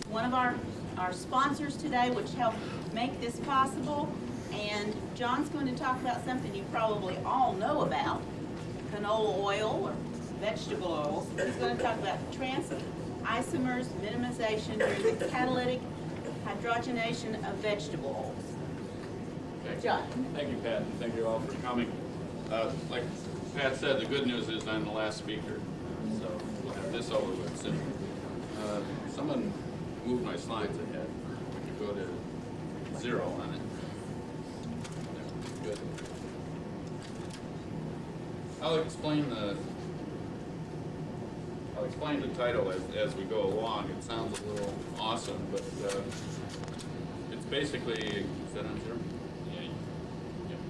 one of our sponsors today, which helped make this possible, and John's going to talk about something you probably all know about, canola oil or vegetable oils. He's going to talk about trans isomers minimization during the catalytic hydrogenation of vegetable oils. John. Thank you, Pat, and thank you all for coming. Like Pat said, the good news is I'm the last speaker, so we'll have this over with soon. Someone moved my slides ahead. We could go to 0 on it. Good. I'll explain the title as we go along. It sounds a little awesome, but it's basically, is that on 0? Yeah,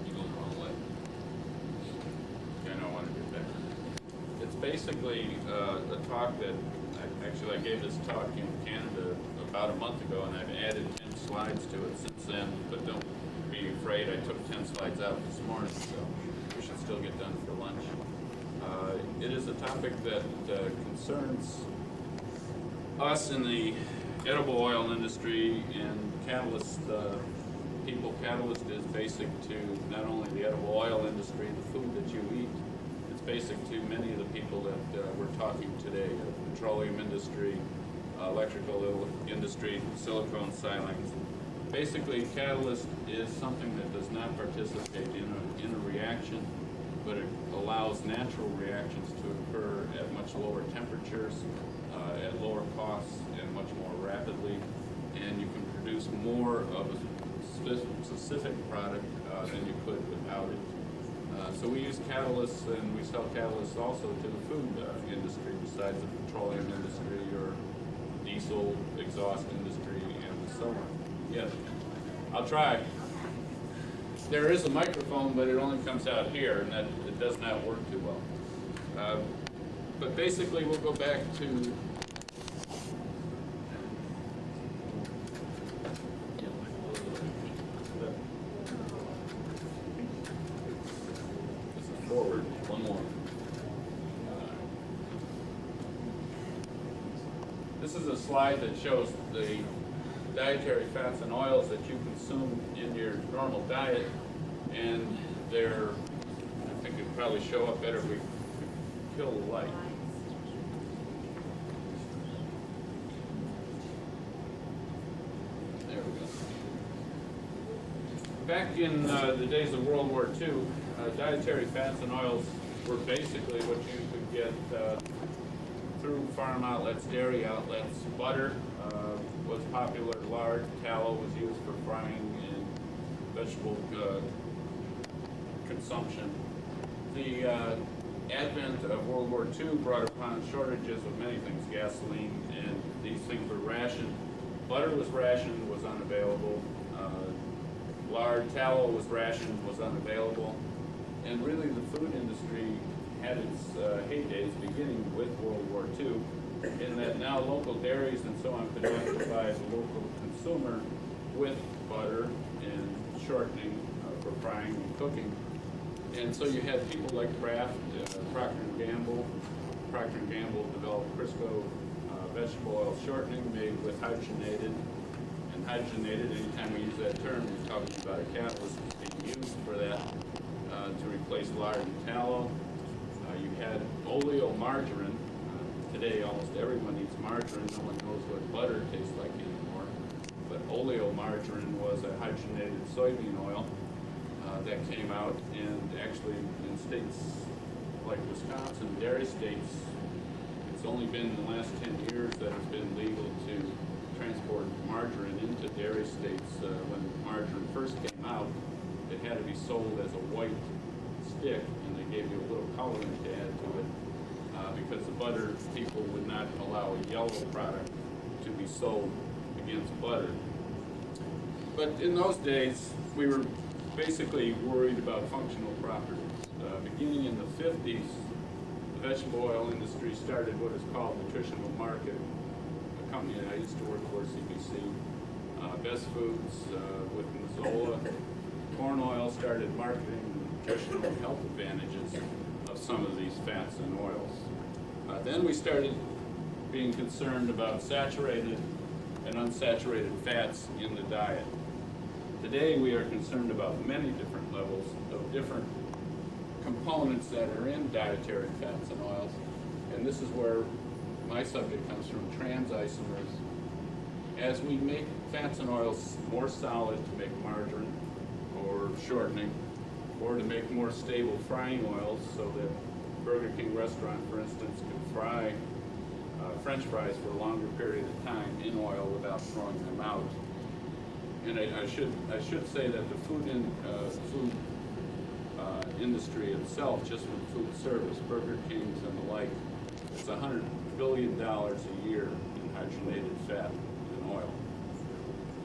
you go the wrong way. Okay, I don't want to do that. It's basically a talk that, I gave this talk in Canada about a month ago, and I've added 10 slides to it since then, but don't be afraid, I took 10 slides out this morning, so we should still get done for lunch. It is a topic that concerns us in the edible oil industry and catalyst people. Catalyst is basic to not only the edible oil industry, the food that you eat, it's basic to many of the people that we're talking today, the petroleum industry, electrical industry, silicone silanes. Basically, catalyst is something that does not participate in a reaction, but it allows natural reactions to occur at much lower temperatures, at lower costs, and much more rapidly. And you can produce more of a specific product than you could without it. So we use catalysts, and we sell catalysts also to the food industry, besides the petroleum industry or diesel exhaust industry and so on. Yes, I'll try. There is a microphone, but it only comes out here, and that it does not work too well. But basically, we'll go back to this is forward. One more. This is a slide that shows the dietary fats and oils that you consume in your normal diet, and they're, I think it'd probably show up better if we kill the light. There we go. Back in the days of World War II, dietary fats and oils were basically what you could get through farm outlets, dairy outlets. Butter was popular, lard, tallow was used for frying and vegetable consumption. The advent of World War II brought upon shortages of many things, gasoline, and these things were rationed. Butter was rationed, was unavailable. Lard, tallow was rationed, was unavailable. And really the food industry had its heydays beginning with World War II, in that now local dairies and so on could not provide the local consumer with butter and shortening for frying and cooking. And so you had people like Kraft, Procter & Gamble. Procter & Gamble developed Crisco vegetable oil shortening made with hydrogenated. And hydrogenated, anytime we use that term, we're talking about a catalyst that's being used for that to replace lard and tallow. You had oleomargarine. Today, almost everyone eats margarine. No one knows what butter tastes like anymore. But oleomargarine was a hydrogenated soybean oil that came out, and actually in states like Wisconsin, dairy states, it's only been in the last 10 years that it's been legal to transport margarine into dairy states. When margarine first came out, it had to be sold as a white stick, and they gave you a little coloring to add to it. Because the butter people would not allow a yellow product to be sold against butter. But in those days, we were basically worried about functional properties. Beginning in the 50s, the vegetable oil industry started what is called nutritional market. A company that I used to work for, CBC, Best Foods with Mazola. Corn oil started marketing the nutritional health advantages of some of these fats and oils. Then we started being concerned about saturated and unsaturated fats in the diet. Today we are concerned about many different levels of different components that are in dietary fats and oils, and this is where my subject comes from, trans isomers. As we make fats and oils more solid to make margarine or shortening, or to make more stable frying oils so that Burger King restaurant, for instance, can fry French fries for a longer period of time in oil without throwing them out. And I should say that the food industry itself, just from food service, Burger Kings and the like, it's $100 billion a year in hydrogenated fat and oil.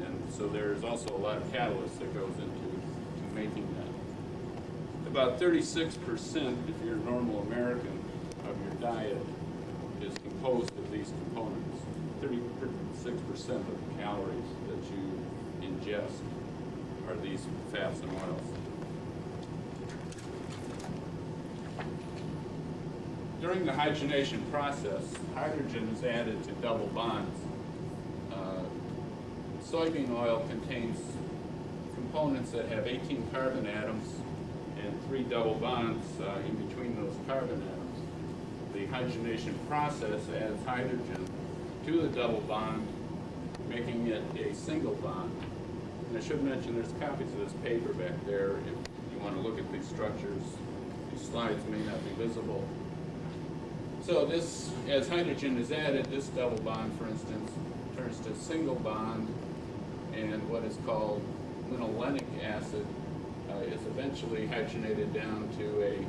And so there's also a lot of catalyst that goes into making that. About 36%, if you're a normal American, of your diet is composed of these components. 36% of the calories that you ingest are these fats and oils. During the hydrogenation process, hydrogen is added to double bonds. Soybean oil contains components that have 18 carbon atoms and 3 double bonds in between those carbon atoms. The hydrogenation process adds hydrogen to the double bond, making it a single bond. And I should mention there's copies of this paper back there if you want to look at these structures. These slides may not be visible. So this, as hydrogen is added, this double bond, for instance, turns to a single bond, and what is called linolenic acid is eventually hydrogenated down to a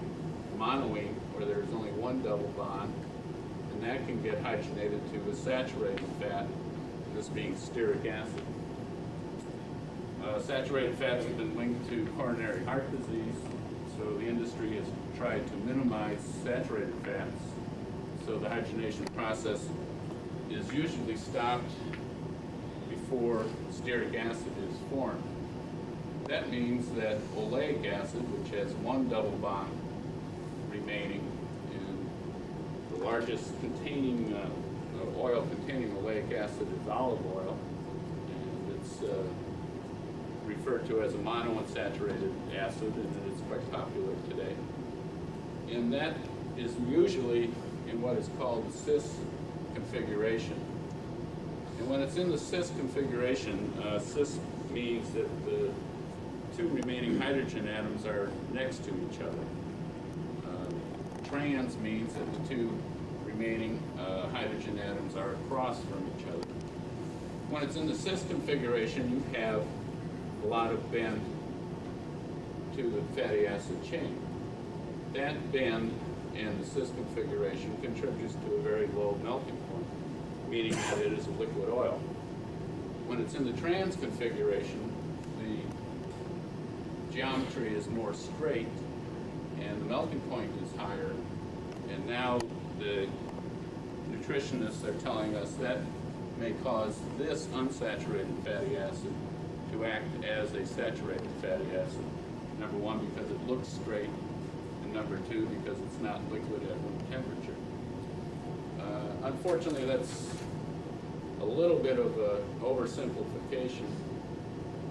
monoene, where there's only one double bond, and that can get hydrogenated to a saturated fat, this being stearic acid. Saturated fats have been linked to coronary heart disease, so the industry has tried to minimize saturated fats. So the hydrogenation process is usually stopped before stearic acid is formed. That means that oleic acid, which has one double bond remaining, and the largest containing oil containing oleic acid is olive oil, and it's referred to as a monounsaturated acid, and it's quite popular today. And that is usually in what is called the cis configuration. And when it's in the cis configuration, cis means that the two remaining hydrogen atoms are next to each other. Trans means that the two remaining hydrogen atoms are across from each other. When it's in the cis configuration, you have a lot of bend to the fatty acid chain. That bend and the cis configuration contributes to a very low melting point, meaning that it is a liquid oil. When it's in the trans configuration, the geometry is more straight and the melting point is higher, and now the nutritionists are telling us that may cause this unsaturated fatty acid to act as a saturated fatty acid. Number one, because it looks straight, and number two, because it's not liquid at room temperature. Unfortunately, that's a little bit of an oversimplification,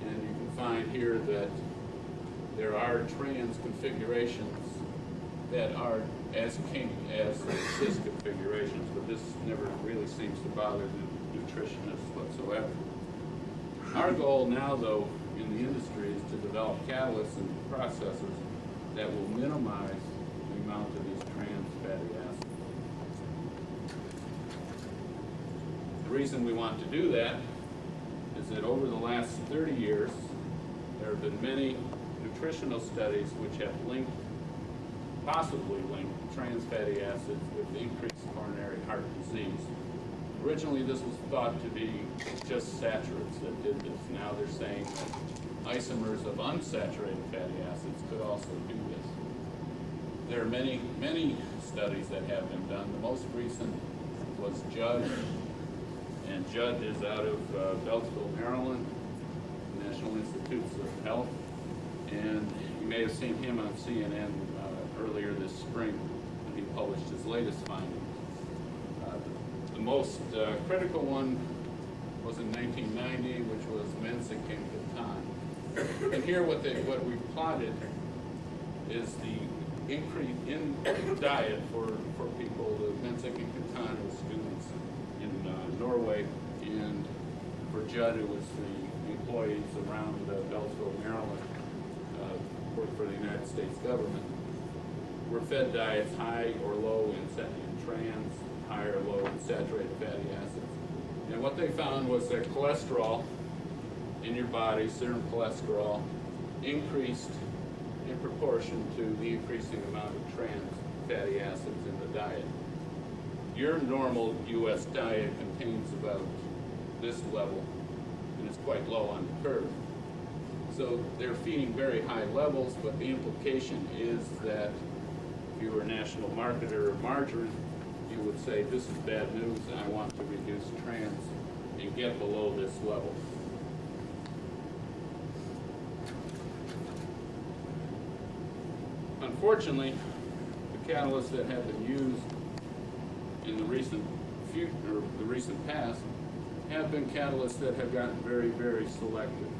and you can find here that there are trans configurations that are as kinky as cis configurations, but this never really seems to bother the nutritionists whatsoever. Our goal now, though, in the industry is to develop catalysts and processes that will minimize the amount of these trans fatty acids. The reason we want to do that is that over the last 30 years, there have been many nutritional studies which have possibly linked trans fatty acids with increased coronary heart disease. Originally, this was thought to be just saturates that did this. Now they're saying that isomers of unsaturated fatty acids could also do this. There are many, many studies that have been done. The most recent was Judd, and Judd is out of Beltsville, Maryland, National Institutes of Health, and you may have seen him on CNN earlier this spring when he published his latest findings. The most critical one was in 1990, which was Mensic and Catan. And here what we plotted is the increase in diet for people. The Mensic and Catan was students in Norway, and for Judd it was the employees around Beltsville, Maryland, worked for the United States government. Were fed diets high or low in trans, high or low in saturated fatty acids. And what they found was that cholesterol in your body, serum cholesterol, increased in proportion to the increasing amount of trans fatty acids in the diet. Your normal U.S. diet contains about this level, and it's quite low on the curve. So they're feeding very high levels, but the implication is that if you were a national marketer of margarine, you would say, this is bad news, and I want to reduce trans and get below this level. Unfortunately, the catalysts that have been used in the recent past have been catalysts that have gotten very, very selective.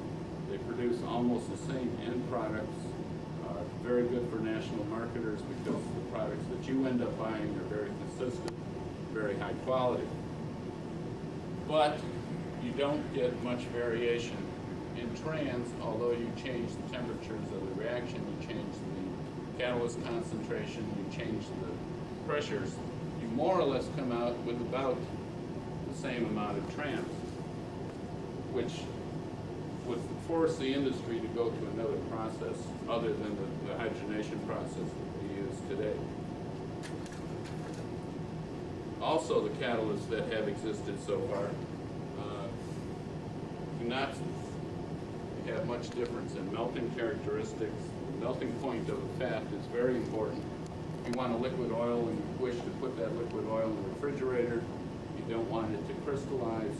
They produce almost the same end products, very good for national marketers because the products that you end up buying are very consistent, very high quality. But you don't get much variation in trans, although you change the temperatures of the reaction, you change the catalyst concentration, you change the pressures, you more or less come out with about the same amount of trans, which would force the industry to go to another process other than the hydrogenation process that we use today. Also, the catalysts that have existed so far do not have much difference in melting characteristics. The melting point of a fat is very important. If you want a liquid oil and you wish to put that liquid oil in the refrigerator, you don't want it to crystallize.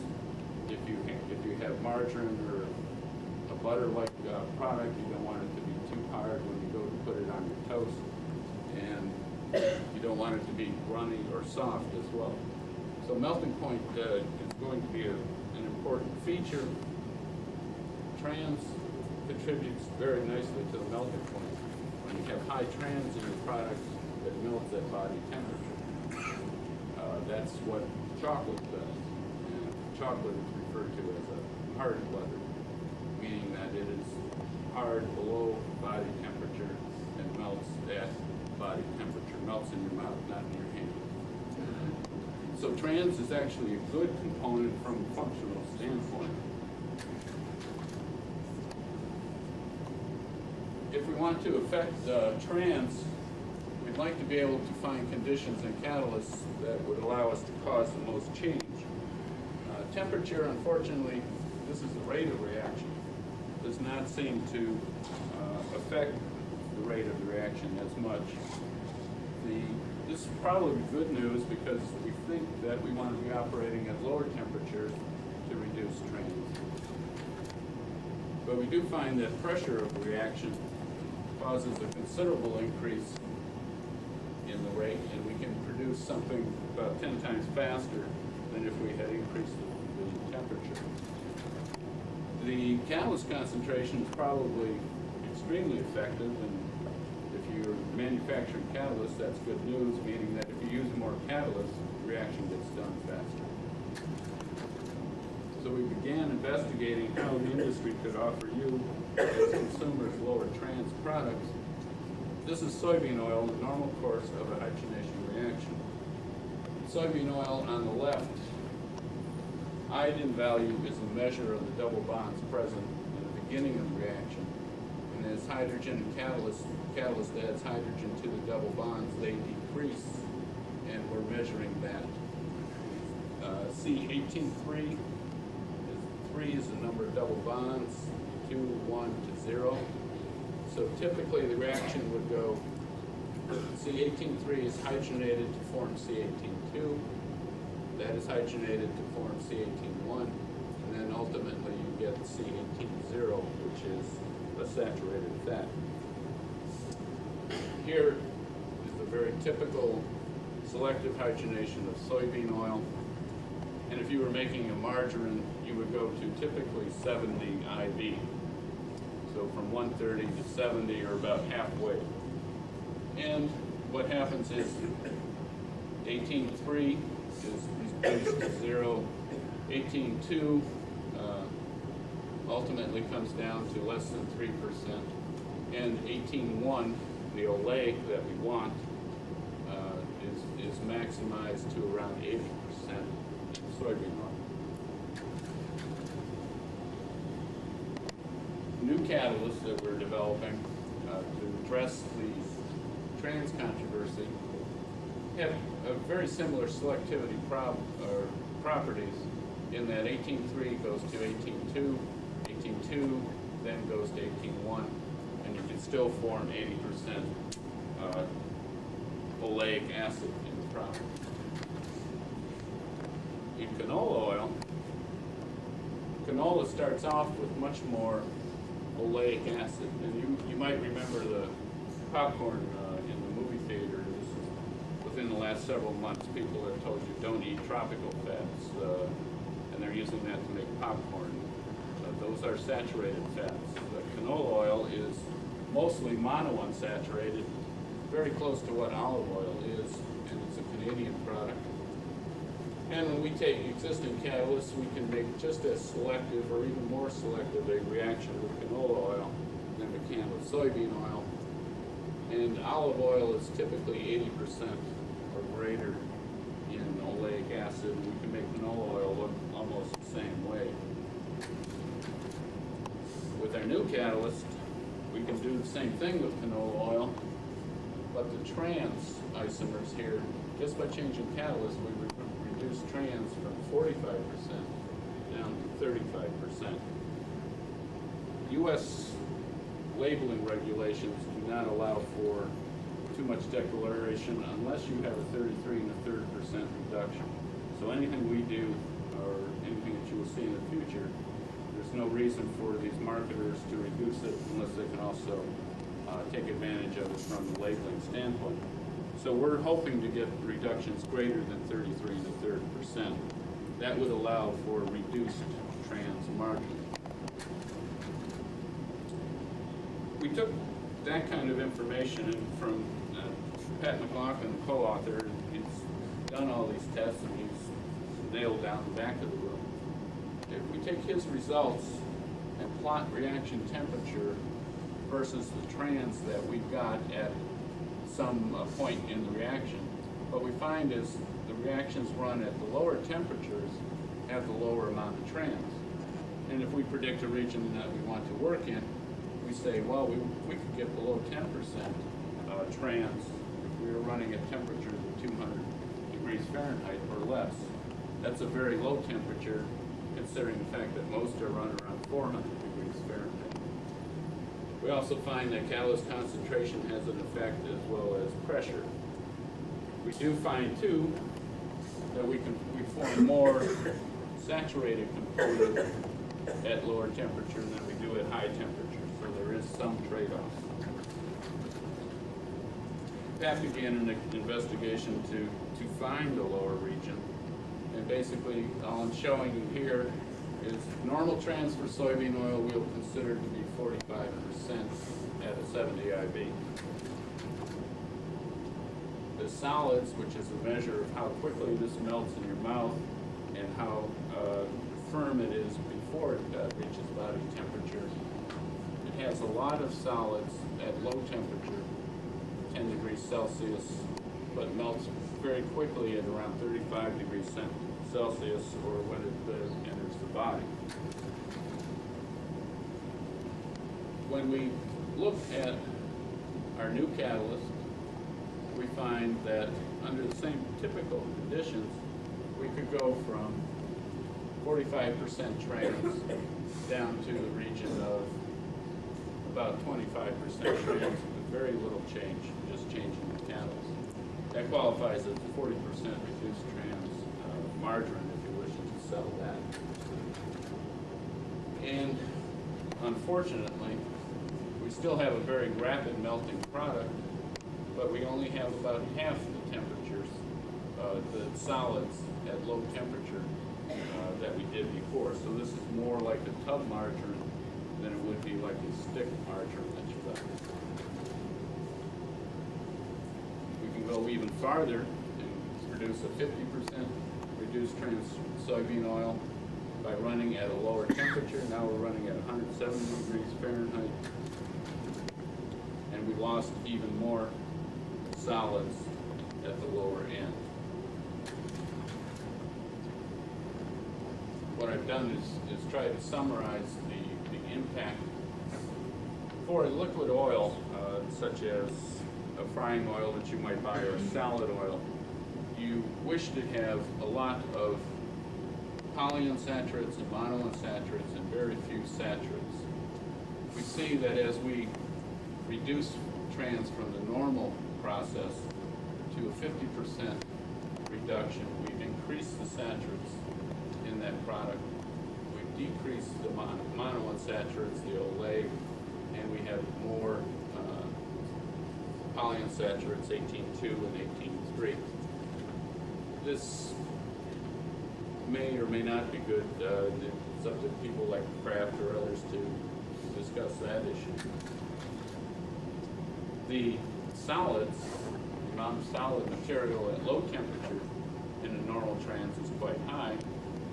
If you have margarine or a butter-like product, you don't want it to be too hard when you go to put it on your toast, and you don't want it to be runny or soft as well. So melting point is going to be an important feature. Trans contributes very nicely to the melting point. When you have high trans in your product, it melts at body temperature. That's what chocolate does. And chocolate is referred to as a hard butter, meaning that it is hard below body temperature and melts at body temperature, melts in your mouth, not in your hand. So trans is actually a good component from a functional standpoint. If we want to affect trans, we'd like to be able to find conditions and catalysts that would allow us to cause the most change. Temperature, unfortunately, this is the rate of reaction, does not seem to affect the rate of the reaction as much. This is probably good news because we think that we want to be operating at lower temperatures to reduce trans. But we do find that pressure of the reaction causes a considerable increase in the rate, and we can produce something about 10 times faster than if we had increased the temperature. The catalyst concentration is probably extremely effective, and if you're manufacturing catalysts, that's good news, meaning that if you use more catalyst, the reaction gets done faster. So we began investigating how the industry could offer you, as consumers, lower trans products. This is soybean oil, the normal course of a hydrogenation reaction. Soybean oil on the left, iodine value is a measure of the double bonds present in the beginning of the reaction. And as hydrogen and catalyst adds hydrogen to the double bonds, they decrease, and we're measuring that. C18.3 3 is the number of double bonds, 2, 1 to 0. So typically the reaction would go, C18.3 is hydrogenated to form C18.2. That is hydrogenated to form C18.1. And then ultimately you get C18.0, which is a saturated fat. Here is a very typical selective hydrogenation of soybean oil. you were making a margarine, you would go to typically 70 IB. So from 130 to 70, or about halfway. And what happens is 18.3 is reduced to 0. 18.2 ultimately comes down to less than 3%. And 18.1, the oleic that we want, is maximized to around 80% soybean oil. New catalysts that we're developing to address the trans controversy have a very similar selectivity properties in that 18.3 goes to 18.2, 18.2 then goes to 18.1, and you can still form 80% oleic acid in the product. In canola oil, canola starts off with much more oleic acid, and you might remember the popcorn in the movie theaters. Within the last several months, people have told you don't eat tropical fats, and they're using that to make popcorn. Those are saturated fats. Canola oil is mostly monounsaturated, very close to what olive oil is, and it's a Canadian product. And when we take existing catalysts, we can make just as selective or even more selective a reaction with canola oil than we can with soybean oil. And olive oil is typically 80% or greater in oleic acid. We can make canola oil look almost the same way. With our new catalyst, we can do the same thing with canola oil, but the trans isomers here, just by changing catalyst, we reduce trans from 45% down to 35%. U.S. labeling regulations do not allow for too much declaration unless you have a 33 1/3% reduction. So anything we do, or anything that you will see in the future, there's no reason for these marketers to reduce it unless they can also take advantage of it from the labeling standpoint. So we're hoping to get reductions greater than 33 1/3%. That would allow for reduced trans margin. We took that kind of information from Pat McLaughlin, the co-author. He's done all these tests and he's nailed down the back of the room. If we take his results and plot reaction temperature versus the trans that we've got at some point in the reaction, what we find is the reactions run at the lower temperatures have the lower amount of trans. And if we predict a region that we want to work in, we say, well, we could get below 10% trans if we were running at temperatures of 200 degrees Fahrenheit or less. That's a very low temperature, considering the fact that most are run around 400 degrees Fahrenheit. We also find that catalyst concentration has an effect as well as pressure. We do find, too, that we form more saturated component at lower temperature than we do at high temperature, so there is some trade-off. Pat began an investigation to find a lower region, and basically all I'm showing you here is normal trans for soybean oil we'll consider to be 45% at a 70 IB. The solids, which is a measure of how quickly this melts in your mouth and how firm it is before it reaches body temperature, it has a lot of solids at low temperature, 10 degrees Celsius, but melts very quickly at around 35 degrees Celsius or when it enters the body. When we look at our new catalyst, we find that under the same typical conditions, we could go from 45% trans down to the region of about 25% trans with very little change, just changing the catalyst. That qualifies as 40% reduced trans margarine if you're wishing to sell that. And unfortunately, we still have a very rapid melting product, but we only have about half the temperatures, the solids at low temperature did before. So this is more like a tub margarine than it would be like a stick margarine that you got. We can go even farther and produce a 50% reduced trans soybean oil by running at a lower temperature. Now we're running at 170 degrees Fahrenheit. And we lost even more solids at the lower end. What I've done is try to summarize the impact for a liquid oil, such as a frying oil that you might buy or a salad oil. You wish to have a lot of polyunsaturates and monounsaturates and very few saturates. We see that as we reduce trans from the normal process to a 50% reduction, we've increased the saturates in that product. We've decreased the monounsaturates, the oleic, and we have more polyunsaturates, 18.2 and 18.3. This may or may not be good. It's up to people like Kraft or others to discuss that issue. The solids, the amount of solid material at low temperature in a normal trans is quite high.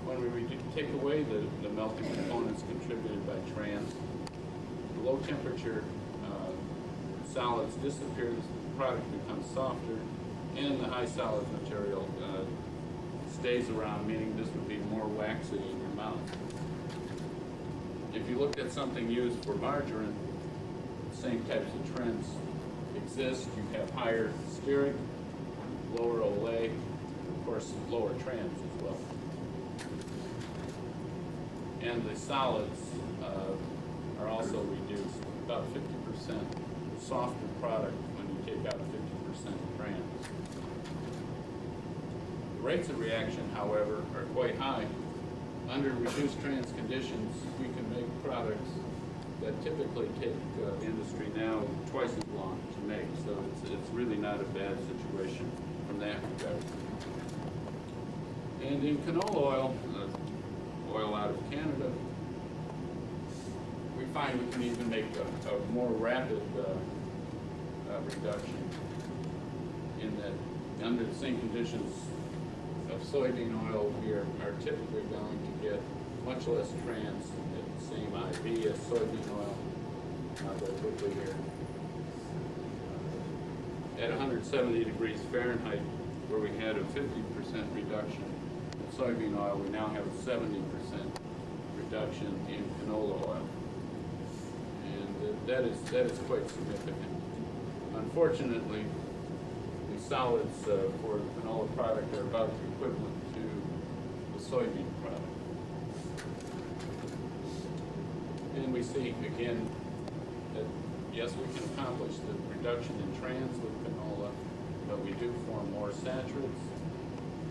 When we take away the melting components contributed by trans, the low temperature solids disappear, the product becomes softer, and the high solids material stays around, meaning this would be more waxy in your mouth. If you looked at something used for margarine, the same types of trends exist. You have higher stearic, lower oleic, of course lower trans as well. And the solids are also reduced, about 50% softer product when you take out 50% trans. The rates of reaction, however, are quite high. Under reduced trans conditions, we can make products that typically take the industry now twice as long to make, so it's really not a bad situation from that regard. And in canola oil, oil out of Canada, we find we can even make a more rapid reduction in that under the same conditions of soybean oil, we are typically going to get much less trans at the same IV as soybean oil. I'll go quickly here. At 170 degrees Fahrenheit, where we had a 50% reduction in soybean oil, we now have a 70% reduction in canola oil. And that is quite significant. Unfortunately, the solids for the canola product are about equivalent to the soybean product. And we see, again, that yes, we can accomplish the reduction in trans with canola, but we do form more saturates,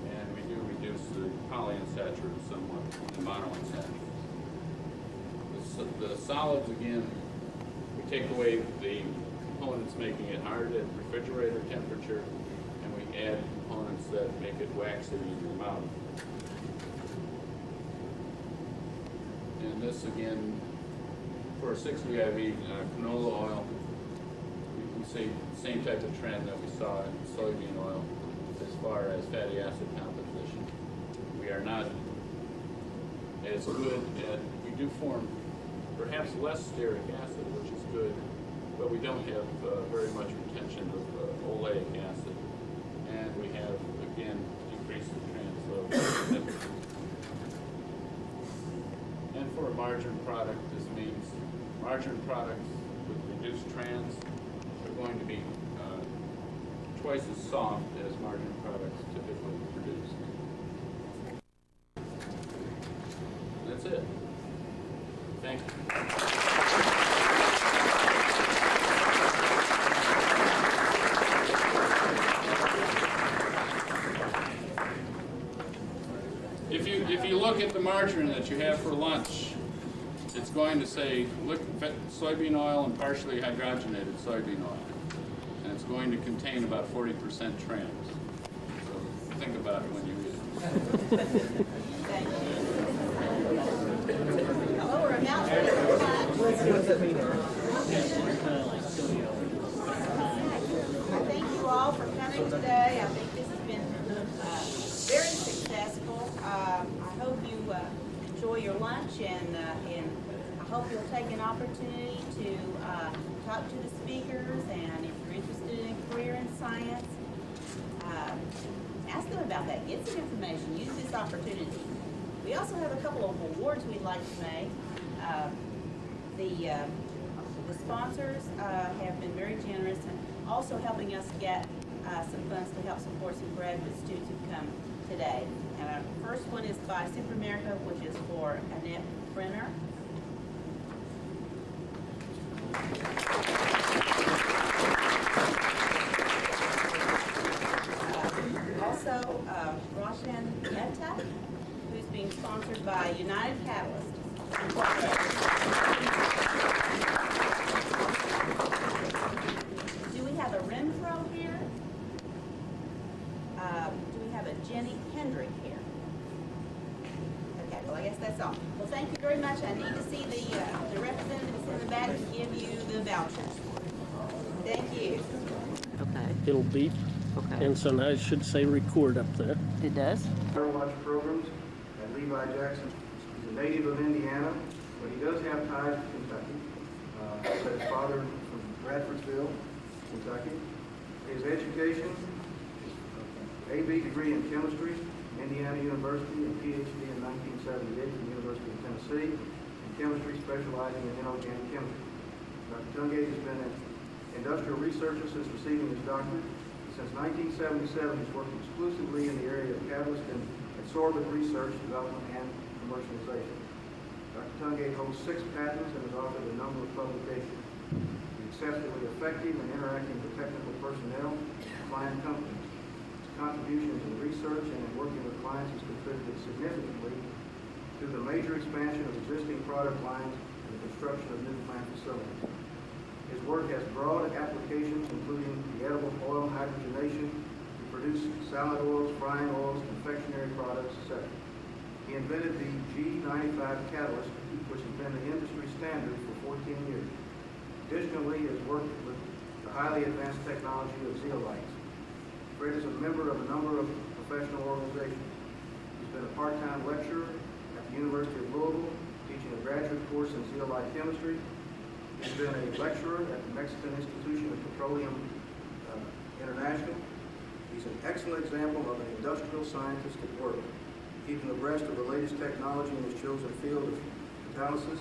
and we do reduce the polyunsaturates somewhat, the monounsaturates. The solids, again, we take away the components making it hard at refrigerator temperature, and we add components that make it waxy in your mouth. And this, again, for a 60 IV canola oil, we see the same type of trend that we saw in soybean oil as far as fatty acid composition. We are not as good at, we do form perhaps less stearic acid, which is good, but we don't have very much retention of oleic acid. And we have, again, decreased the trans load. And for a margarine product, this means margarine products with reduced trans are going to be twice as soft as margarine products typically produce. That's it. Thank you. If you look at the margarine that you have for lunch, it's going to say soybean oil and partially hydrogenated soybean oil. And it's going to contain about 40% trans. So think about it when you read it. Thank you. speech, and I hope you'll take an opportunity to talk to the speakers, and if you're interested in a career in science, ask them about that. Get some information. Use this opportunity. We also have a couple of awards we'd like to make. The sponsors have been very generous and also helping us get some funds to help support some graduate students who've come today. And our first one is by Super America, which is for Annette Brenner. Also, Roshan Mehta, who's being sponsored by United Catalyst. Do we have a Renfro here? Do we have a Jenny Hendrick here? Okay, well, I guess that's all. Well, thank you very much. I need to see the representatives in the back to give you the vouchers. Thank you. Okay. It'll beep. Okay. And so now it should say record up there. It does? Watch programs at Levi Jackson. He's a native of Indiana, but he does have ties to Kentucky. His father from Bradfordsville, Kentucky. His education is A.B. degree in chemistry, Indiana University, and Ph.D. in 1978 from the University of Tennessee, in chemistry specializing in inorganic chemistry. Dr. Tungate has been an industrial researcher since receiving his doctorate. Since 1977, he's worked exclusively in the area of catalyst and adsorbent research, development, and commercialization. Dr. Tungate holds 6 patents and has authored a number of publications. He's exceptionally effective in interacting with technical personnel and client companies. His contributions in research and in working with clients has contributed significantly to the major expansion of existing product lines and the construction of new plant facilities. His work has broad applications, including the edible oil hydrogenation to produce salad oils, frying oils, confectionery products, etc. He invented the G95 catalyst, which has been the industry standard for 14 years. Additionally, he has worked with the highly advanced technology of zeolites. Fred is a member of a number of professional organizations. He's been a part-time lecturer at the University of Louisville, teaching a graduate course in zeolite chemistry. He's been a lecturer at the Mexican Institution of Petroleum International. He's an excellent example of an industrial scientist at work, keeping abreast of the latest technology in his chosen field of catalysis,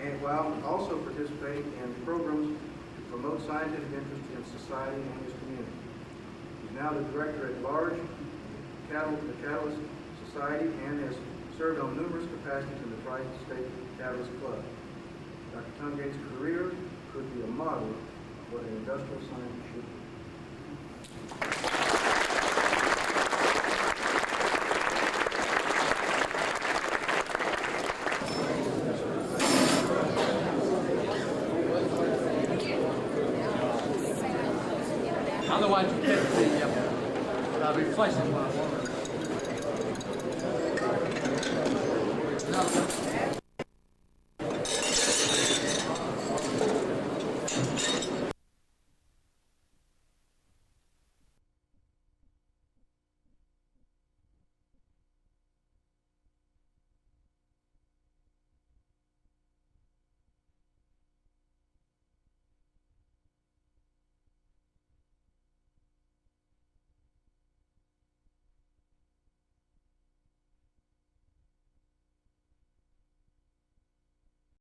and while also participating in programs to promote scientific interest in society and his community. He's now the director at large of the Catalyst Society and has served on numerous capacities in the Tri-State Catalyst Club. Dr. Tungate's career could be a model of what an industrial scientist should be. Otherwise, you can't replace it.